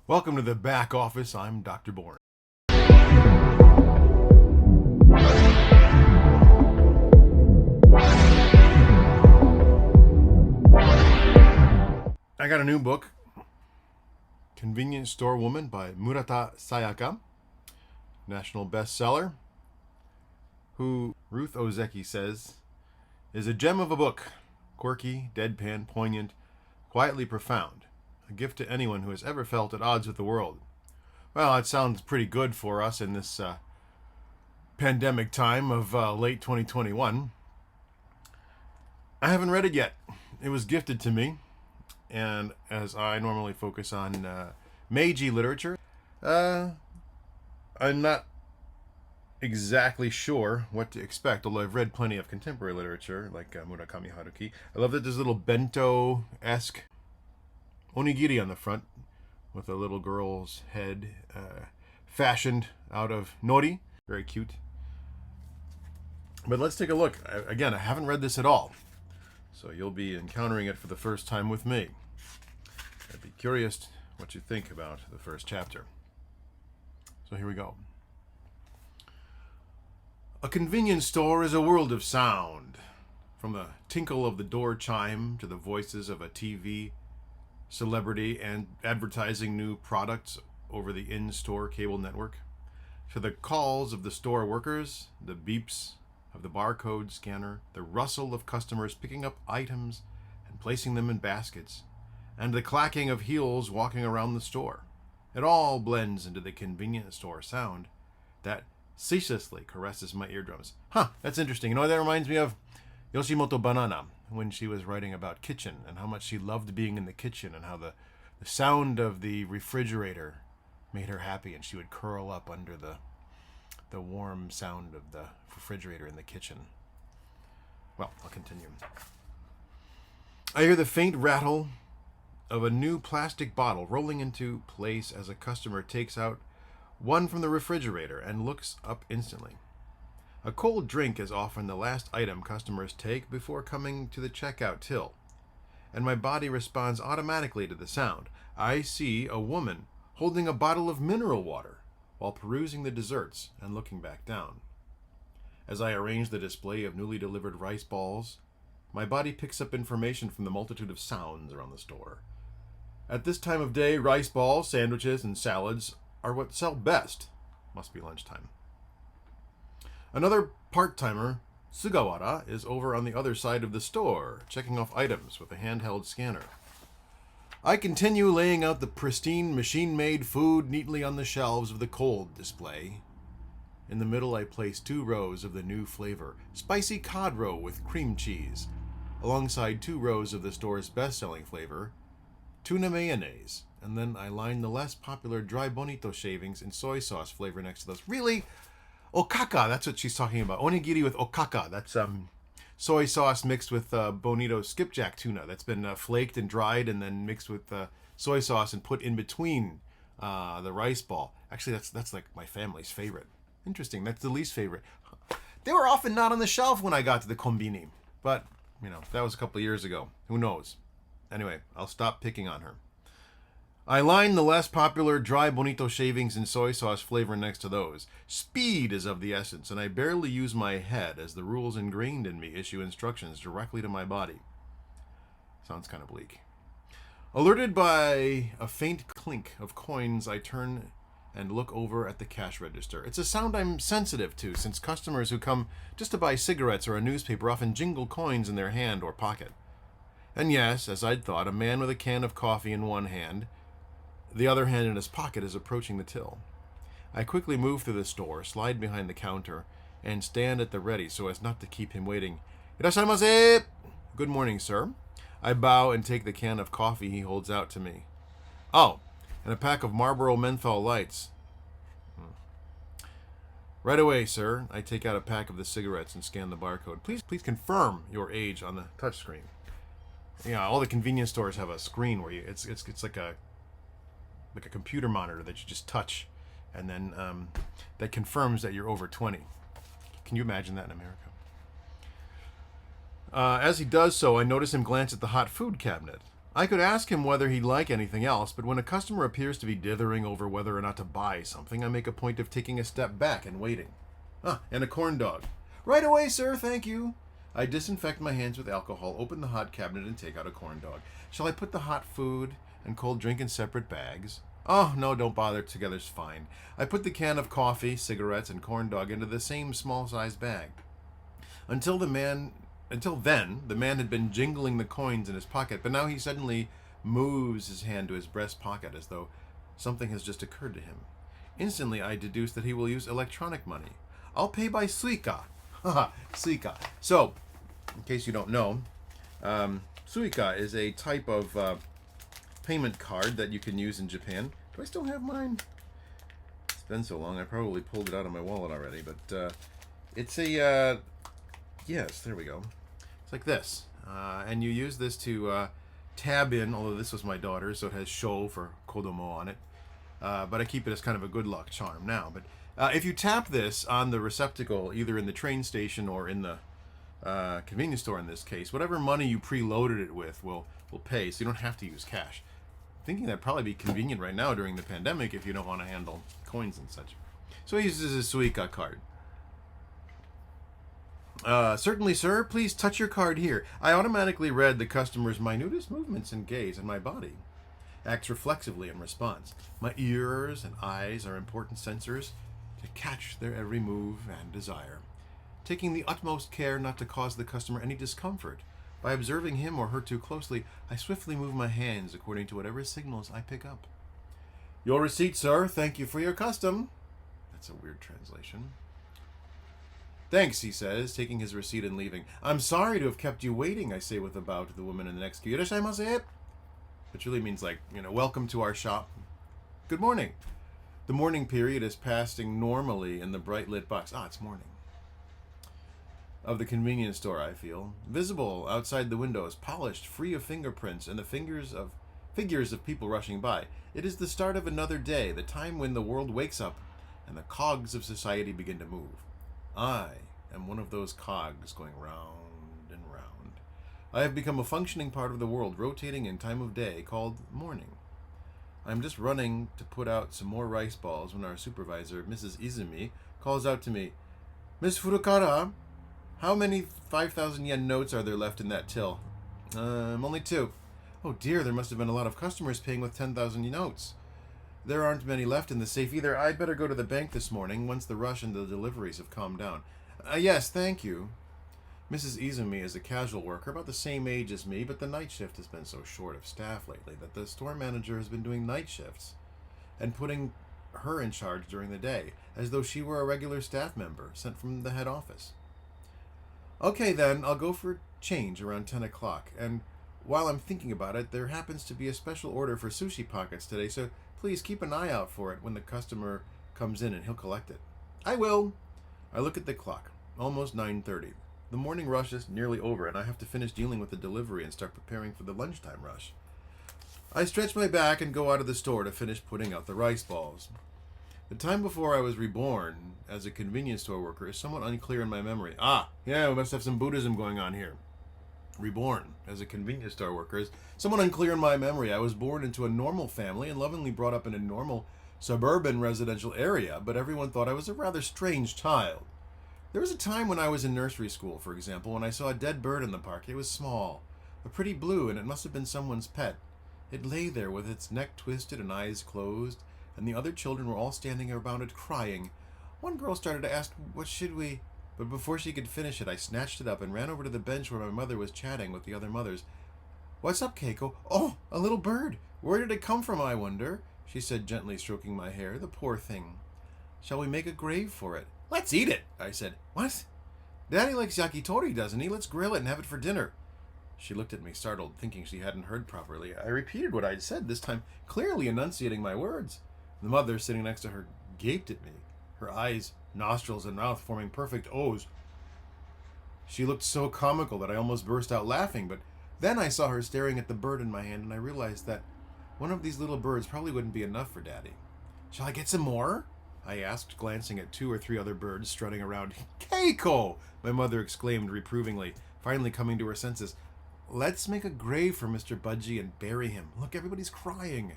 Welcome to the back office. I'm Dr. Bourne. I got a new book, Convenience Store Woman by Murata Sayaka, national bestseller, who Ruth Ozeki says is a gem of a book, quirky, deadpan, poignant, quietly profound, a gift to anyone who has ever felt at odds with the world. Well, it sounds pretty good for us in this pandemic time of late 2021. I haven't read it yet. It was gifted to me, and as I normally focus on Meiji literature, I'm not exactly sure what to expect, although I've read plenty of contemporary literature, like Murakami Haruki. I love that there's a little bento-esque onigiri on the front with a little girl's head fashioned out of nori. Very cute. But let's take a look. Again, I haven't read this at all, so you'll be encountering it for the first time with me. I'd be curious what you think about the first chapter. So here we go. A convenience store is a world of sound. From the tinkle of the door chime to the voices of a TV celebrity and advertising new products over the in-store cable network, to the calls of the store workers, the beeps of the barcode scanner, the rustle of customers picking up items and placing them in baskets, and the clacking of heels walking around the store. It all blends into the convenience store sound that ceaselessly caresses my eardrums. That's interesting. You know what that reminds me of? Yoshimoto Banana, when she was writing about kitchen and how much she loved being in the kitchen and how the sound of the refrigerator made her happy, and she would curl up under the warm sound of the refrigerator in the kitchen. Well, I'll continue. I hear the faint rattle of a new plastic bottle rolling into place as a customer takes out one from the refrigerator and looks up instantly. A cold drink is often the last item customers take before coming to the checkout till, and my body responds automatically to the sound. I see a woman holding a bottle of mineral water while perusing the desserts and looking back down. As I arrange the display of newly delivered rice balls, my body picks up information from the multitude of sounds around the store. At this time of day, rice balls, sandwiches, and salads are what sell best. Must be lunchtime. Another part-timer, Sugawara, is over on the other side of the store, checking off items with a handheld scanner. I continue laying out the pristine, machine-made food neatly on the shelves of the cold display. In the middle, I place 2 rows of the new flavor, spicy cod roe with cream cheese, alongside 2 rows of the store's best-selling flavor, tuna mayonnaise, and then I line the less popular dry bonito shavings and soy sauce flavor next to those. Really? Okaka, that's what she's talking about. Onigiri with okaka. That's soy sauce mixed with bonito skipjack tuna that's been flaked and dried and then mixed with soy sauce and put in between the rice ball. Actually, that's like my family's favorite. Interesting. That's the least favorite. They were often not on the shelf when I got to the kombini, but that was a couple of years ago. Who knows? Anyway, I'll stop picking on her. I line the less popular dry bonito shavings and soy sauce flavor next to those. Speed is of the essence, and I barely use my head as the rules ingrained in me issue instructions directly to my body. Sounds kind of bleak. Alerted by a faint clink of coins, I turn and look over at the cash register. It's a sound I'm sensitive to, since customers who come just to buy cigarettes or a newspaper often jingle coins in their hand or pocket. And yes, as I'd thought, a man with a can of coffee in one hand, the other hand in his pocket, is approaching the till. I quickly move through the store, slide behind the counter, and stand at the ready so as not to keep him waiting. Irashaimase! Good morning, sir. I bow and take the can of coffee he holds out to me. Oh, and a pack of Marlboro menthol lights. Right away, sir. I take out a pack of the cigarettes and scan the barcode. Please confirm your age on the touchscreen. All the convenience stores have a screen where it's like a computer monitor that you just touch, and then that confirms that you're over 20. Can you imagine that in America? As he does so, I notice him glance at the hot food cabinet. I could ask him whether he'd like anything else, but when a customer appears to be dithering over whether or not to buy something, I make a point of taking a step back and waiting. Ah, and a corn dog. Right away, sir, thank you. I disinfect my hands with alcohol, open the hot cabinet, and take out a corn dog. Shall I put the hot food and cold drink in separate bags? Oh, no, don't bother. Together's fine. I put the can of coffee, cigarettes, and corn dog into the same small-sized bag. Until then, the man had been jingling the coins in his pocket, but now he suddenly moves his hand to his breast pocket as though something has just occurred to him. Instantly, I deduce that he will use electronic money. I'll pay by Suica. Haha, Suica. So, in case you don't know, Suica is a type of payment card that you can use in Japan. Do I still have mine? It's been so long, I probably pulled it out of my wallet already, but it's a, yes, there we go. It's like this. And you use this to tab in, although this was my daughter's, so it has Sho for Kodomo on it. But I keep it as kind of a good luck charm now. But if you tap this on the receptacle, either in the train station or in the convenience store in this case, whatever money you preloaded it with will pay, so you don't have to use cash. I'm thinking that'd probably be convenient right now during the pandemic if you don't want to handle coins and such. So he uses his Suica card. Certainly, sir. Please touch your card here. I automatically read the customer's minutest movements and gaze on my body. Acts reflexively in response. My ears and eyes are important sensors to catch their every move and desire. Taking the utmost care not to cause the customer any discomfort, by observing him or her too closely, I swiftly move my hands according to whatever signals I pick up. Your receipt, sir. Thank you for your custom. That's a weird translation. Thanks, he says, taking his receipt and leaving. I'm sorry to have kept you waiting, I say with a bow to the woman in the next queue. Irashaimase. Which really means, like, welcome to our shop. Good morning. The morning period is passing normally in the bright lit box. It's morning. Of the convenience store, I feel. Visible outside the windows, polished, free of fingerprints, and the figures of people rushing by. It is the start of another day, the time when the world wakes up and the cogs of society begin to move. I am one of those cogs going round and round. I have become a functioning part of the world, rotating in time of day, called morning. I am just running to put out some more rice balls when our supervisor, Mrs. Izumi, calls out to me, Miss Furukara, how many 5,000 yen notes are there left in that till? Only 2. Oh dear, there must have been a lot of customers paying with 10,000 notes. There aren't many left in the safe either. I'd better go to the bank this morning once the rush and the deliveries have calmed down. Yes, thank you. Mrs. Izumi is a casual worker, about the same age as me, but the night shift has been so short of staff lately that the store manager has been doing night shifts and putting her in charge during the day, as though she were a regular staff member sent from the head office. Okay then, I'll go for change around 10 o'clock, and while I'm thinking about it, there happens to be a special order for sushi pockets today, so please keep an eye out for it when the customer comes in and he'll collect it. I will. I look at the clock. Almost 9:30. The morning rush is nearly over, and I have to finish dealing with the delivery and start preparing for the lunchtime rush. I stretch my back and go out of the store to finish putting out the rice balls. The time before I was reborn as a convenience store worker is somewhat unclear in my memory. Yeah, we must have some Buddhism going on here. Reborn as a convenience store worker is somewhat unclear in my memory. I was born into a normal family and lovingly brought up in a normal suburban residential area, but everyone thought I was a rather strange child. There was a time when I was in nursery school, for example, when I saw a dead bird in the park. It was small, a pretty blue, and it must have been someone's pet. It lay there with its neck twisted and eyes closed, and the other children were all standing around it crying. One girl started to ask, what should we... But before she could finish it, I snatched it up and ran over to the bench where my mother was chatting with the other mothers. What's up, Keiko? Oh, a little bird. Where did it come from, I wonder? She said, gently stroking my hair. The poor thing. Shall we make a grave for it? Let's eat it, I said. What? Daddy likes yakitori, doesn't he? Let's grill it and have it for dinner. She looked at me, startled, thinking she hadn't heard properly. I repeated what I'd said, this time clearly enunciating my words. The mother, sitting next to her, gaped at me, her eyes, nostrils, and mouth forming perfect O's. She looked so comical that I almost burst out laughing, but then I saw her staring at the bird in my hand, and I realized that one of these little birds probably wouldn't be enough for Daddy. Shall I get some more? I asked, glancing at 2 or 3 other birds strutting around. Keiko! My mother exclaimed reprovingly, finally coming to her senses. Let's make a grave for Mr. Budgie and bury him. Look, everybody's crying.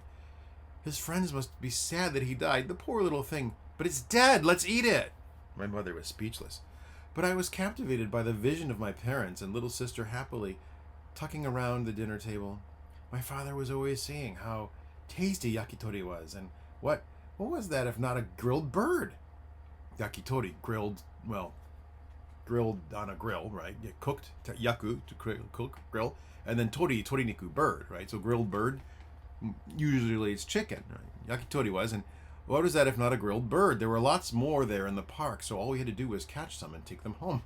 His friends must be sad that he died. The poor little thing. But it's dead. Let's eat it. My mother was speechless. But I was captivated by the vision of my parents and little sister happily tucking around the dinner table. My father was always saying how tasty yakitori was, and what was that if not a grilled bird? Yakitori, grilled, well, grilled on a grill, right? You cooked, yaku, to cook, grill, and then toriniku, bird, right? So grilled bird, usually it's chicken, right? Yakitori was, and what was that if not a grilled bird? There were lots more there in the park, so all we had to do was catch some and take them home.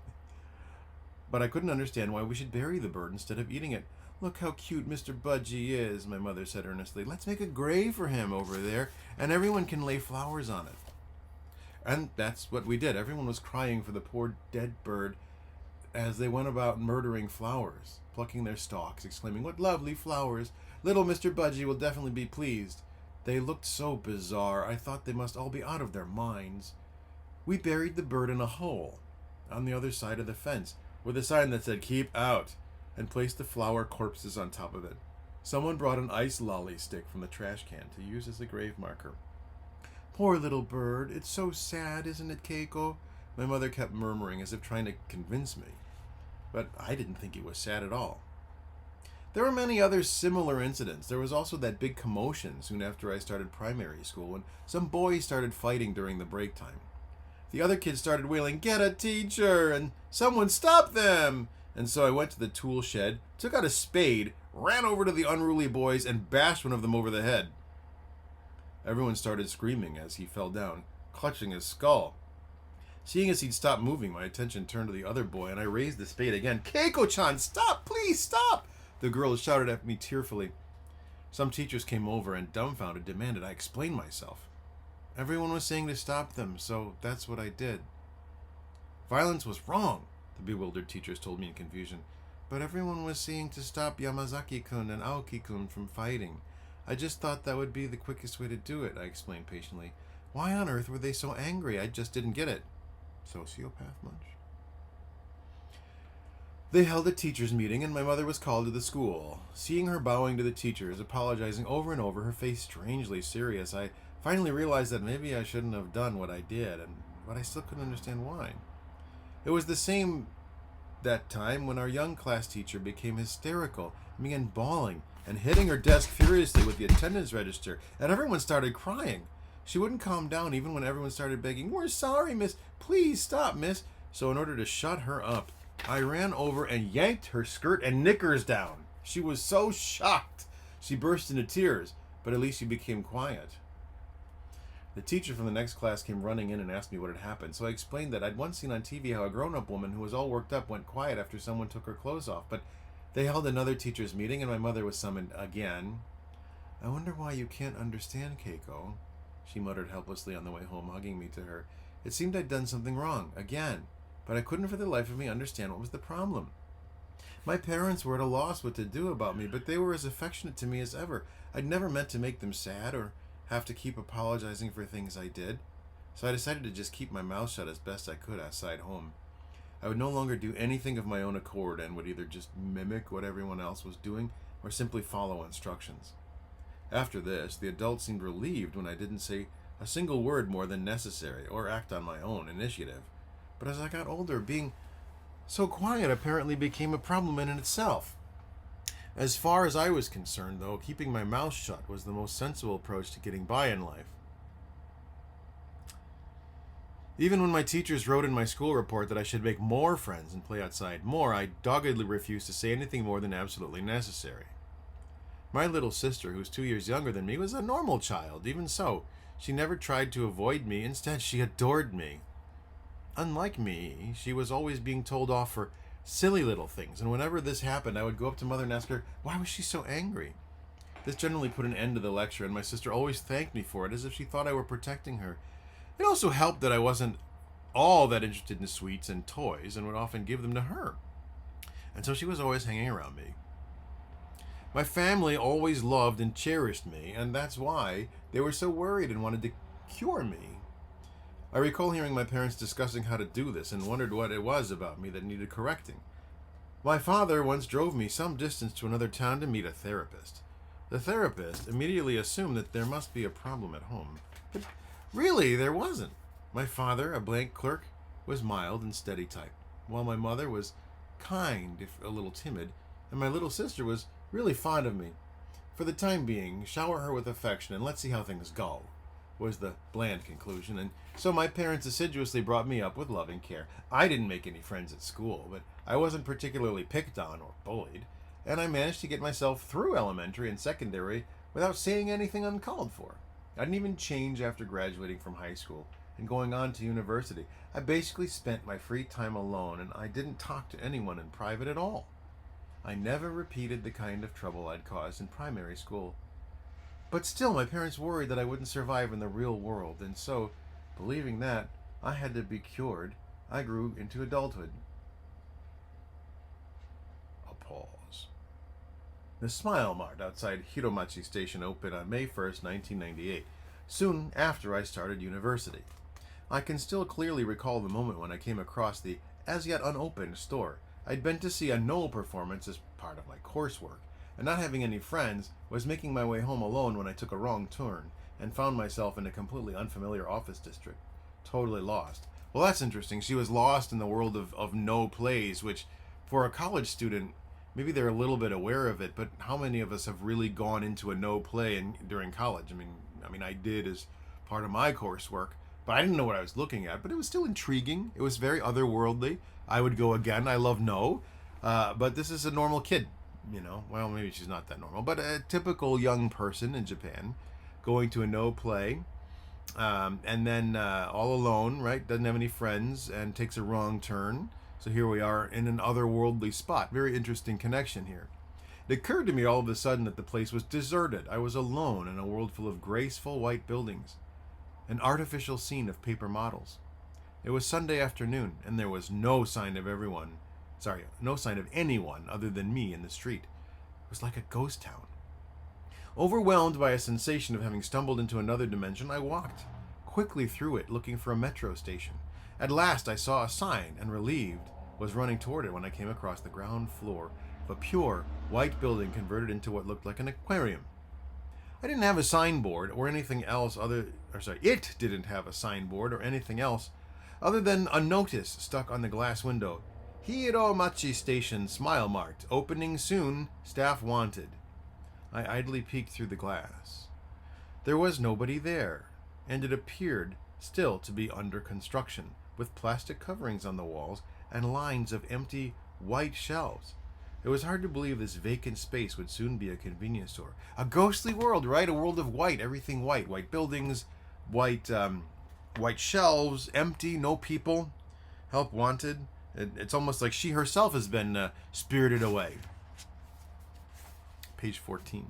But I couldn't understand why we should bury the bird instead of eating it. Look how cute Mr. Budgie is, my mother said earnestly. Let's make a grave for him over there, and everyone can lay flowers on it. And that's what we did. Everyone was crying for the poor dead bird as they went about murdering flowers, plucking their stalks, exclaiming, "What lovely flowers! Little Mr. Budgie will definitely be pleased." They looked so bizarre, I thought they must all be out of their minds. We buried the bird in a hole on the other side of the fence, with a sign that said, "Keep out," and placed the flower corpses on top of it. Someone brought an ice lolly stick from the trash can to use as a grave marker. Poor little bird, it's so sad, isn't it, Keiko? My mother kept murmuring as if trying to convince me. But I didn't think it was sad at all. There were many other similar incidents. There was also that big commotion soon after I started primary school when some boys started fighting during the break time. The other kids started wailing, "Get a teacher!" and "Someone stop them!" And so I went to the tool shed, took out a spade, ran over to the unruly boys, and bashed one of them over the head. Everyone started screaming as he fell down, clutching his skull. Seeing as he'd stopped moving, my attention turned to the other boy, and I raised the spade again. "Keiko-chan, stop! Please stop!" The girl shouted at me tearfully. Some teachers came over and, dumbfounded, demanded I explain myself. Everyone was saying to stop them, so that's what I did. Violence was wrong, the bewildered teachers told me in confusion. But everyone was saying to stop Yamazaki-kun and Aoki-kun from fighting. I just thought that would be the quickest way to do it, I explained patiently. Why on earth were they so angry? I just didn't get it. Sociopath much? They held a teachers' meeting, and my mother was called to the school. Seeing her bowing to the teachers, apologizing over and over, her face strangely serious, I finally realized that maybe I shouldn't have done what I did, but I still couldn't understand why. It was the same that time when our young class teacher became hysterical and began bawling and hitting her desk furiously with the attendance register, and everyone started crying. She wouldn't calm down even when everyone started begging, "We're sorry, miss. Please stop, miss." So in order to shut her up, I ran over and yanked her skirt and knickers down. She was so shocked. She burst into tears, but at least she became quiet. The teacher from the next class came running in and asked me what had happened, so I explained that I'd once seen on TV how a grown-up woman who was all worked up went quiet after someone took her clothes off, but they held another teacher's meeting and my mother was summoned again. "I wonder why you can't understand, Keiko," she muttered helplessly on the way home, hugging me to her. It seemed I'd done something wrong, again, but I couldn't for the life of me understand what was the problem. My parents were at a loss what to do about me, but they were as affectionate to me as ever. I'd never meant to make them sad or have to keep apologizing for things I did, so I decided to just keep my mouth shut as best I could outside home. I would no longer do anything of my own accord and would either just mimic what everyone else was doing or simply follow instructions. After this, the adults seemed relieved when I didn't say a single word more than necessary or act on my own initiative. But as I got older, being so quiet apparently became a problem in itself. As far as I was concerned, though, keeping my mouth shut was the most sensible approach to getting by in life. Even when my teachers wrote in my school report that I should make more friends and play outside more, I doggedly refused to say anything more than absolutely necessary. My little sister, who was 2 years younger than me, was a normal child. Even so, she never tried to avoid me. Instead, she adored me. Unlike me, she was always being told off for silly little things, and whenever this happened, I would go up to Mother and ask her, why was she so angry? This generally put an end to the lecture, and my sister always thanked me for it, as if she thought I were protecting her. It also helped that I wasn't all that interested in sweets and toys, and would often give them to her. And so she was always hanging around me. My family always loved and cherished me, and that's why they were so worried and wanted to cure me. I recall hearing my parents discussing how to do this and wondered what it was about me that needed correcting. My father once drove me some distance to another town to meet a therapist. The therapist immediately assumed that there must be a problem at home. But really, there wasn't. My father, a blank clerk, was mild and steady type, while my mother was kind, if a little timid, and my little sister was really fond of me. For the time being, shower her with affection and let's see how things go, was the bland conclusion, and so my parents assiduously brought me up with loving care. I didn't make any friends at school, but I wasn't particularly picked on or bullied, and I managed to get myself through elementary and secondary without saying anything uncalled for. I didn't even change after graduating from high school and going on to university. I basically spent my free time alone, and I didn't talk to anyone in private at all. I never repeated the kind of trouble I'd caused in primary school. But still, my parents worried that I wouldn't survive in the real world, and so, believing that I had to be cured, I grew into adulthood. A pause. The Smile Mart outside Hiromachi Station opened on May 1st, 1998, soon after I started university. I can still clearly recall the moment when I came across the as yet unopened store. I'd been to see a Knoll performance as part of my coursework, and not having any friends, was making my way home alone when I took a wrong turn and found myself in a completely unfamiliar office district. Totally lost. Well, that's interesting. She was lost in the world of no plays, which for a college student, maybe they're a little bit aware of it, but how many of us have really gone into a no play during college? I mean, I did as part of my coursework, but I didn't know what I was looking at, but it was still intriguing. It was very otherworldly. I would go again. I love no. But this is a normal kid, Well, maybe she's not that normal, but a typical young person in Japan going to a no play, and then all alone, right? Doesn't have any friends and takes a wrong turn. So here we are in an otherworldly spot. Very interesting connection here. It occurred to me all of a sudden that the place was deserted. I was alone in a world full of graceful white buildings, an artificial scene of paper models. It was Sunday afternoon, and there was no sign of anyone other than me in the street. It was like a ghost town. Overwhelmed by a sensation of having stumbled into another dimension, I walked quickly through it, looking for a metro station. At last I saw a sign, and relieved, was running toward it when I came across the ground floor of a pure white building converted into what looked like an aquarium. I didn't have a signboard or anything else it didn't have a signboard or anything else other than a notice stuck on the glass window. Hiromachi Station Smile Mart, opening soon, staff wanted. I idly peeked through the glass. There was nobody there, and it appeared still to be under construction, with plastic coverings on the walls and lines of empty white shelves. It was hard to believe this vacant space would soon be a convenience store. A ghostly world, right? A world of white, everything white. White buildings, white shelves, empty, no people. Help wanted. It's almost like she herself has been spirited away. Page 14.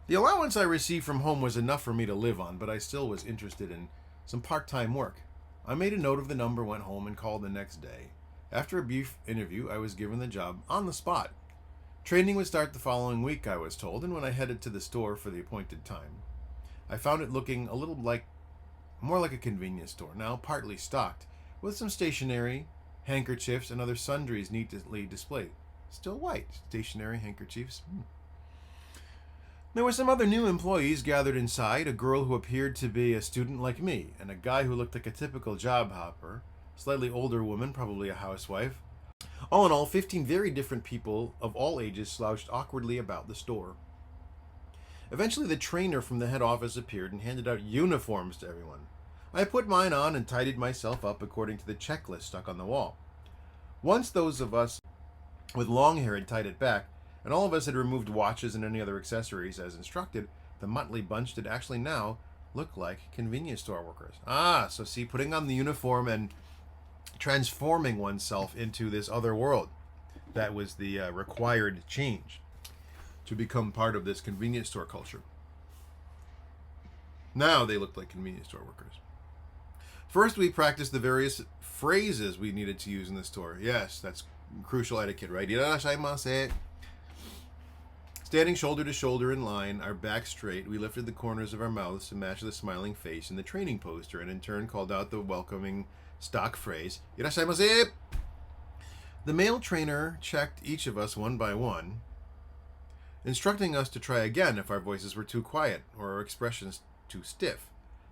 The allowance I received from home was enough for me to live on, but I still was interested in some part-time work. I made a note of the number, went home, and called the next day. After a brief interview, I was given the job on the spot. Training would start the following week, I was told, and when I headed to the store for the appointed time, I found it looking more like a convenience store, now partly stocked, with some stationery, handkerchiefs, and other sundries neatly displayed. Still white, stationery, handkerchiefs. There were some other new employees gathered inside, a girl who appeared to be a student like me, and a guy who looked like a typical job hopper, slightly older woman, probably a housewife. All in all, 15 very different people of all ages slouched awkwardly about the store. Eventually, the trainer from the head office appeared and handed out uniforms to everyone. I put mine on and tidied myself up according to the checklist stuck on the wall. Once those of us with long hair had tied it back, and all of us had removed watches and any other accessories as instructed, the motley bunch did actually now look like convenience store workers. So see, putting on the uniform and transforming oneself into this other world, that was the required change to become part of this convenience store culture. Now they looked like convenience store workers. First, we practiced the various phrases we needed to use in the store. Yes, that's crucial etiquette, right? Irashaimase. Standing shoulder to shoulder in line, our backs straight, we lifted the corners of our mouths to match the smiling face in the training poster, and in turn called out the welcoming stock phrase, Irashaimase. The male trainer checked each of us one by one, instructing us to try again if our voices were too quiet or our expressions too stiff.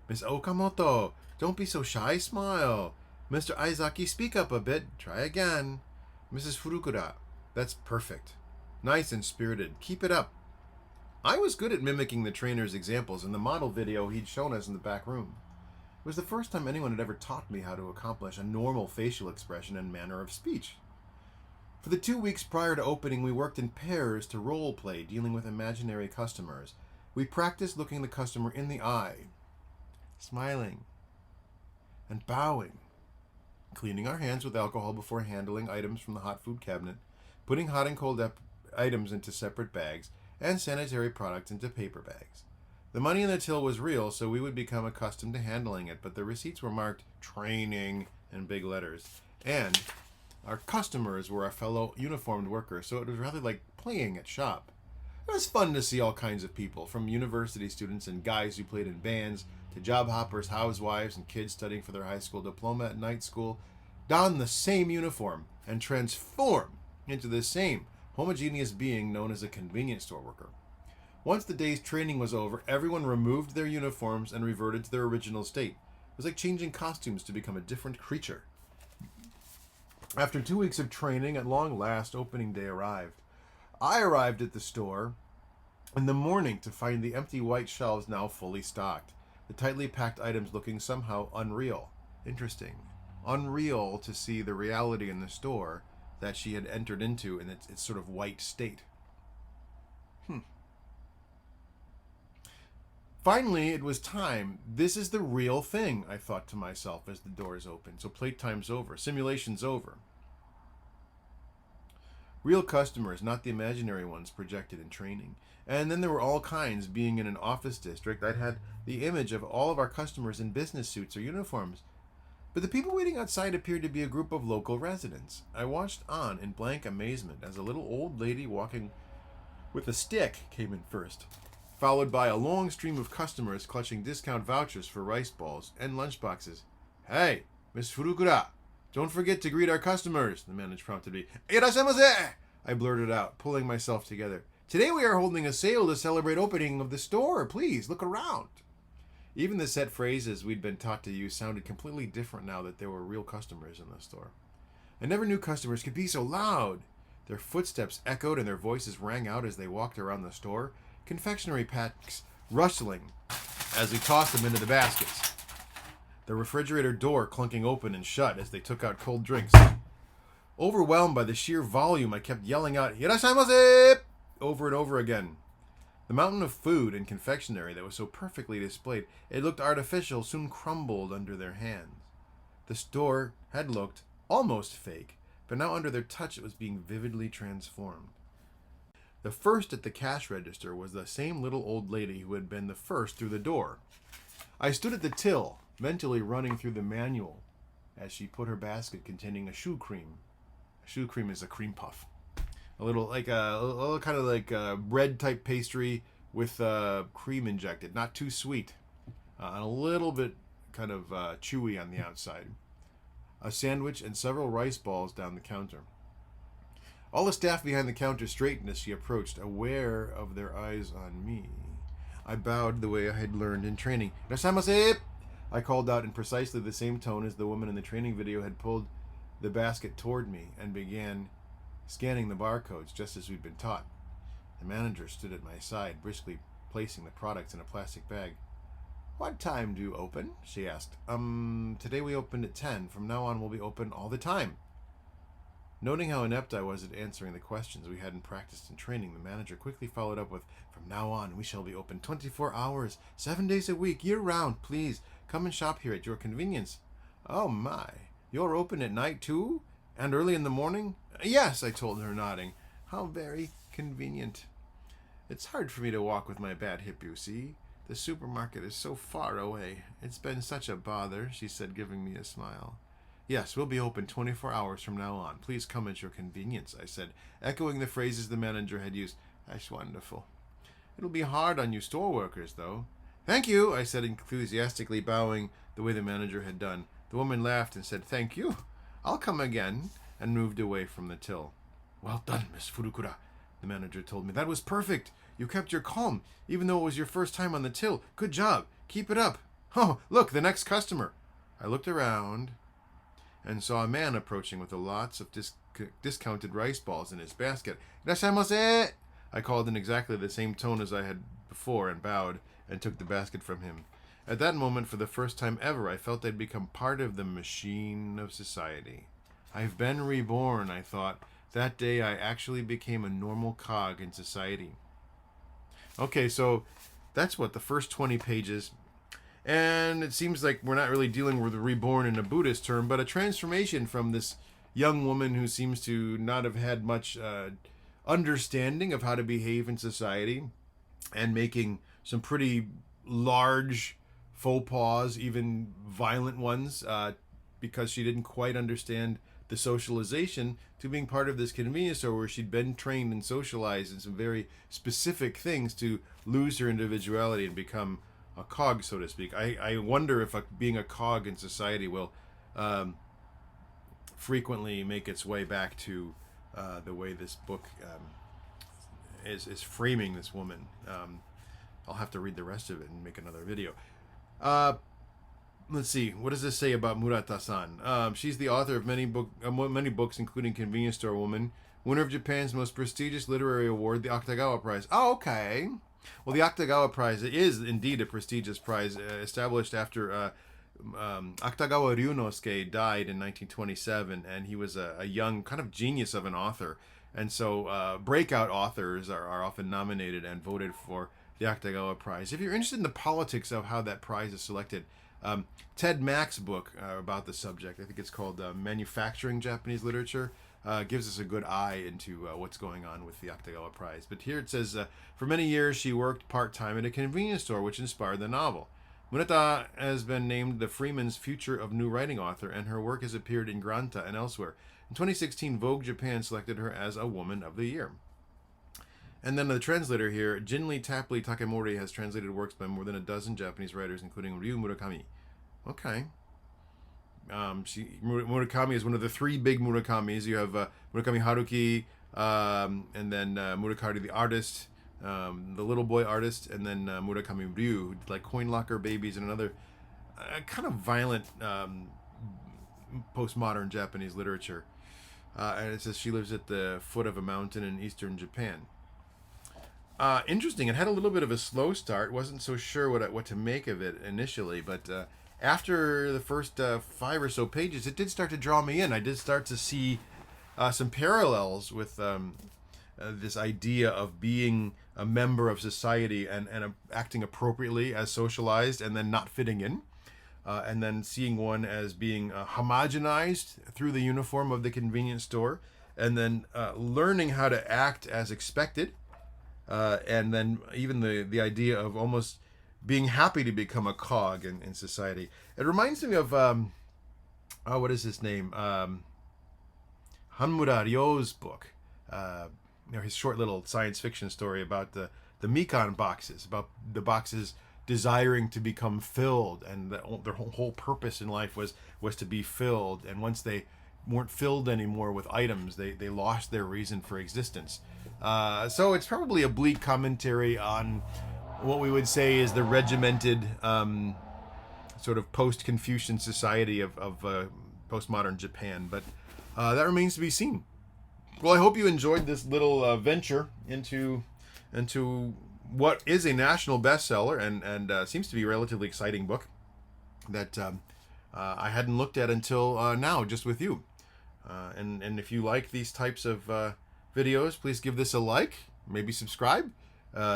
Miss Okamoto, don't be so shy, smile. Mr. Aizaki, speak up a bit, try again. Mrs. Furukura, that's perfect. Nice and spirited, keep it up. I was good at mimicking the trainer's examples in the model video he'd shown us in the back room. It was the first time anyone had ever taught me how to accomplish a normal facial expression and manner of speech. For the 2 weeks prior to opening, we worked in pairs to role play, dealing with imaginary customers. We practiced looking the customer in the eye, smiling, and bowing, cleaning our hands with alcohol before handling items from the hot food cabinet, putting hot and cold items into separate bags, and sanitary products into paper bags. The money in the till was real, so we would become accustomed to handling it, but the receipts were marked training in big letters. And our customers were our fellow uniformed workers, so it was rather like playing at shop. It was fun to see all kinds of people, from university students and guys who played in bands, to job hoppers, housewives, and kids studying for their high school diploma at night school, don the same uniform and transform into the same homogeneous being known as a convenience store worker. Once the day's training was over, everyone removed their uniforms and reverted to their original state. It was like changing costumes to become a different creature. After 2 weeks of training, at long last, opening day arrived. I arrived at the store in the morning to find the empty white shelves now fully stocked, the tightly packed items looking somehow unreal. Interesting. Unreal to see the reality in the store that she had entered into in its sort of white state. Finally, it was time. This is the real thing, I thought to myself as the doors opened. So playtime's over. Simulation's over. Real customers, not the imaginary ones projected in training. And then there were all kinds. Being in an office district, I'd had the image of all of our customers in business suits or uniforms. But the people waiting outside appeared to be a group of local residents. I watched on in blank amazement as a little old lady walking with a stick came in first, followed by a long stream of customers clutching discount vouchers for rice balls and lunchboxes. Hey, Miss Furukura, don't forget to greet our customers, the manager prompted me. Irashaimase! I blurted out, pulling myself together. Today we are holding a sale to celebrate opening of the store. Please, look around. Even the set phrases we'd been taught to use sounded completely different now that there were real customers in the store. I never knew customers could be so loud. Their footsteps echoed and their voices rang out as they walked around the store, confectionery packs rustling as we tossed them into the baskets. The refrigerator door clunking open and shut as they took out cold drinks. Overwhelmed by the sheer volume, I kept yelling out, "Irashaimase!" over and over again. The mountain of food and confectionery that was so perfectly displayed, it looked artificial, soon crumbled under their hands. The store had looked almost fake, but now under their touch it was being vividly transformed. The first at the cash register was the same little old lady who had been the first through the door. I stood at the till, mentally running through the manual as she put her basket containing a shoe cream. A shoe cream is a cream puff. A little kind of like a bread type pastry with cream injected, not too sweet, and a little bit kind of chewy on the outside. A sandwich and several rice balls down the counter. All the staff behind the counter straightened as she approached, aware of their eyes on me. I bowed the way I had learned in training. "Irashaimase!" I called out in precisely the same tone as the woman in the training video had pulled the basket toward me and began scanning the barcodes just as we'd been taught. The manager stood at my side, briskly placing the products in a plastic bag. "What time do you open?" she asked. Today we opened at 10. From now on we'll be open all the time." Noting how inept I was at answering the questions we hadn't practiced in training, the manager quickly followed up with, "From now on we shall be open 24 hours, 7 days a week, year-round. Please, come and shop here at your convenience." "Oh my, you're open at night too? And early in the morning?" "Yes," I told her, nodding. "How very convenient. It's hard for me to walk with my bad hip, you see. The supermarket is so far away. It's been such a bother," she said, giving me a smile. "Yes, we'll be open 24 hours from now on. Please come at your convenience," I said, echoing the phrases the manager had used. "That's wonderful. It'll be hard on you store workers, though." "Thank you," I said, enthusiastically bowing the way the manager had done. The woman laughed and said, "Thank you. I'll come again and moved away from the till. "Well done, Miss Furukura," the manager told me. "That was perfect. You kept your calm, even though it was your first time on the till. Good job. Keep it up. Oh, look, the next customer." I looked around and saw a man approaching with lots of discounted rice balls in his basket. "Irashaimase!" I called in exactly the same tone as I had before and bowed and took the basket from him. At that moment, for the first time ever, I felt I'd become part of the machine of society. I've been reborn, I thought. That day, I actually became a normal cog in society. Okay, so that's what, the first 20 pages. And it seems like we're not really dealing with a reborn in a Buddhist term, but a transformation from this young woman who seems to not have had much understanding of how to behave in society and making some pretty large faux pas, even violent ones, because she didn't quite understand the socialization, to being part of this convenience store where she'd been trained and socialized in some very specific things to lose her individuality and become a cog, so to speak. I wonder if being a cog in society will frequently make its way back to the way this book is framing this woman. I'll have to read the rest of it and make another video. Let's see. What does this say about Murata-san? She's the author of many books, including Convenience Store Woman, winner of Japan's most prestigious literary award, the Akutagawa Prize. Oh, okay. Well, the Akutagawa Prize is indeed a prestigious prize established after Akutagawa Ryunosuke died in 1927, and he was a young kind of genius of an author. And so breakout authors are often nominated and voted for the Akutagawa Prize. If you're interested in the politics of how that prize is selected, Ted Mack's book about the subject, I think it's called Manufacturing Japanese Literature, gives us a good eye into what's going on with the Akutagawa Prize. But here it says, for many years she worked part-time at a convenience store, which inspired the novel. Murata has been named the Freeman's Future of New Writing Author, and her work has appeared in Granta and elsewhere. In 2016, Vogue Japan selected her as a Woman of the Year. And then the translator here, Jinli Tapley Takemori, has translated works by more than a dozen Japanese writers, including Ryu Murakami. Okay. Murakami is one of the three big Murakamis. You have Murakami Haruki, and then Murakami the artist, the little boy artist, and then Murakami Ryu, who did like Coin Locker Babies and another kind of violent postmodern Japanese literature. And it says she lives at the foot of a mountain in eastern Japan. Interesting. It had a little bit of a slow start. Wasn't so sure what to make of it initially, but after the first 5 or so pages, it did start to draw me in. I did start to see some parallels with this idea of being a member of society and acting appropriately as socialized and then not fitting in. And then seeing one as being homogenized through the uniform of the convenience store, and then learning how to act as expected. And then even the idea of almost being happy to become a cog in society. It reminds me of, what is his name? Hanmura Ryo's book. His short little science fiction story about the Mikan boxes, about the boxes desiring to become filled, and their whole purpose in life was to be filled. And once they weren't filled anymore with items, they lost their reason for existence. So it's probably a bleak commentary on what we would say is the regimented sort of post-Confucian society of postmodern Japan. But that remains to be seen. Well, I hope you enjoyed this little venture into what is a national bestseller and seems to be a relatively exciting book that I hadn't looked at until now, just with you. And if you like these types of videos, please give this a like, maybe subscribe,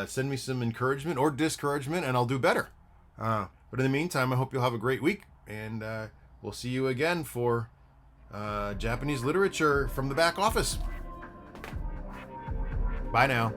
send me some encouragement or discouragement, and I'll do better. But in the meantime, I hope you'll have a great week, and we'll see you again for Japanese literature from the back office. Bye now.